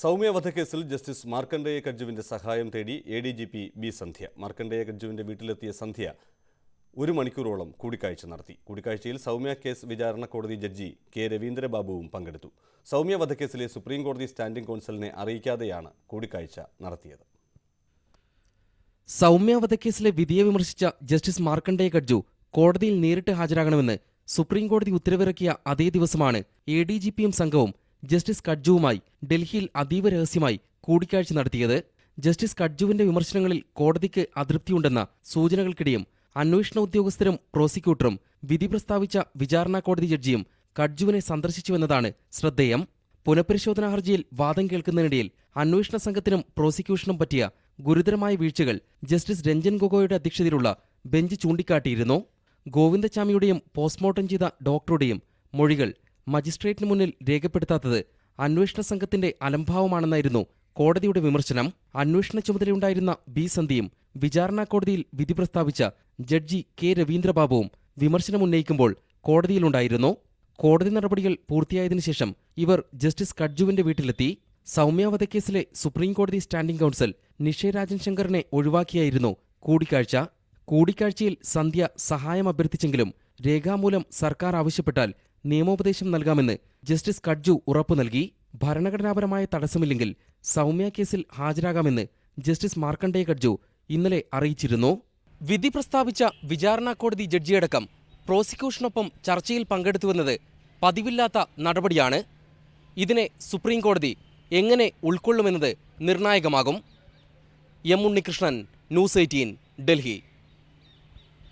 സൗമ്യ വധക്കേസിൽ ജസ്റ്റിസ് മാർക്കണ്ഡേയ കട്ജുവിന്റെ സഹായം തേടി ADGP ബി സന്ധ്യ. മാർക്കണ്ഡേയ കട്ജുവിന്റെ വീട്ടിലെത്തിയ സന്ധ്യ 1 മണിക്കൂറോളം കൂടിക്കാഴ്ച നടത്തി. കൂടിക്കാഴ്ചയിൽ സൗമ്യ കേസ് വിചാരണ കോടതി ജഡ്ജി കെ രവീന്ദ്രബാബുവും പങ്കെടുത്തു. സൗമ്യ വധക്കേസിലെ സുപ്രീം കോടതി സ്റ്റാൻഡിംഗ് കൗൺസിലിനെ അറിയിക്കാതെയാണ് കൂടിക്കാഴ്ച നടത്തിയത്. സൗമ്യ വധക്കേസിലെ വിധിയെ വിമർശിച്ച ജസ്റ്റിസ് മാർക്കണ്ഡേയ കട്ജു കോടതിയിൽ നേരിട്ട് ഹാജരാകണമെന്ന് സുപ്രീം കോടതി ഉത്തരവിറക്കിയ അതേ ദിവസമാണ് ADGPയും സംഘവും ജസ്റ്റിസ് കട്ജുവുമായി ഡൽഹിയിൽ അതീവ രഹസ്യമായി കൂടിക്കാഴ്ച നടത്തിയത്. ജസ്റ്റിസ് കട്ജുവിന്റെ വിമർശനങ്ങളിൽ കോടതിക്ക് അതൃപ്തിയുണ്ടെന്ന സൂചനകൾക്കിടെയും അന്വേഷണ ഉദ്യോഗസ്ഥരും പ്രോസിക്യൂട്ടറും വിധി പ്രസ്താവിച്ച വിചാരണ കോടതി ജഡ്ജിയും കട്ജുവിനെ സന്ദർശിച്ചുവെന്നതാണ് ശ്രദ്ധേയം. പുനഃപരിശോധനാ ഹർജിയിൽ വാദം കേൾക്കുന്നതിനിടയിൽ അന്വേഷണ സംഘത്തിനും പ്രോസിക്യൂഷനും പറ്റിയ ഗുരുതരമായ വീഴ്ചകൾ ജസ്റ്റിസ് രഞ്ജൻ ഗൊഗോയുടെ അധ്യക്ഷതയിലുള്ള ബെഞ്ച് ചൂണ്ടിക്കാട്ടിയിരുന്നു. ഗോവിന്ദചാമിയുടെയും പോസ്റ്റ്മോർട്ടം ചെയ്ത ഡോക്ടറുടെയും മൊഴികൾ മജിസ്ട്രേറ്റിന് മുന്നിൽ രേഖപ്പെടുത്താത്തത് അന്വേഷണ സംഘത്തിന്റെ അലംഭാവമാണെന്നായിരുന്നു കോടതിയുടെ വിമർശനം. അന്വേഷണ ചുമതലയുണ്ടായിരുന്ന ബി സന്ധ്യയും വിചാരണ കോടതിയിൽ വിധി പ്രസ്താവിച്ച ജഡ്ജി കെ രവീന്ദ്രബാബുവും വിമർശനമുന്നയിക്കുമ്പോൾ കോടതിയിലുണ്ടായിരുന്നു. കോടതി നടപടികൾ പൂർത്തിയായതിനു ശേഷം ഇവർ ജസ്റ്റിസ് കട്ജുവിന്റെ വീട്ടിലെത്തി. സൗമ്യ വധക്കേസിലെ സുപ്രീം കോടതി സ്റ്റാൻഡിംഗ് കൗൺസിൽ നിഷേ രാജൻ ശങ്കറിനെ ഒഴിവാക്കിയായിരുന്നു കൂടിക്കാഴ്ച. കൂടിക്കാഴ്ചയിൽ സന്ധ്യ സഹായം അഭ്യർത്ഥിച്ചെങ്കിലും രേഖാമൂലം സർക്കാർ ആവശ്യപ്പെട്ടാൽ നിയമോപദേശം നൽകാമെന്ന് ജസ്റ്റിസ് കട്ജു ഉറപ്പു നൽകി. ഭരണഘടനാപരമായ തടസ്സമില്ലെങ്കിൽ സൗമ്യ കേസിൽ ഹാജരാകാമെന്ന് ജസ്റ്റിസ് മാർക്കണ്ഡേയ കട്ജു ഇന്നലെ അറിയിച്ചിരുന്നു. വിധി പ്രസ്താവിച്ച വിചാരണ കോടതി ജഡ്ജിയടക്കം പ്രോസിക്യൂഷനൊപ്പം ചർച്ചയിൽ പങ്കെടുത്തുവെന്നത് പതിവില്ലാത്ത നടപടിയാണ്. ഇതിനെ സുപ്രീം കോടതി എങ്ങനെ ഉൾക്കൊള്ളുമെന്നത് നിർണായകമാകും. M Unnikrishnan, news 18, Delhi.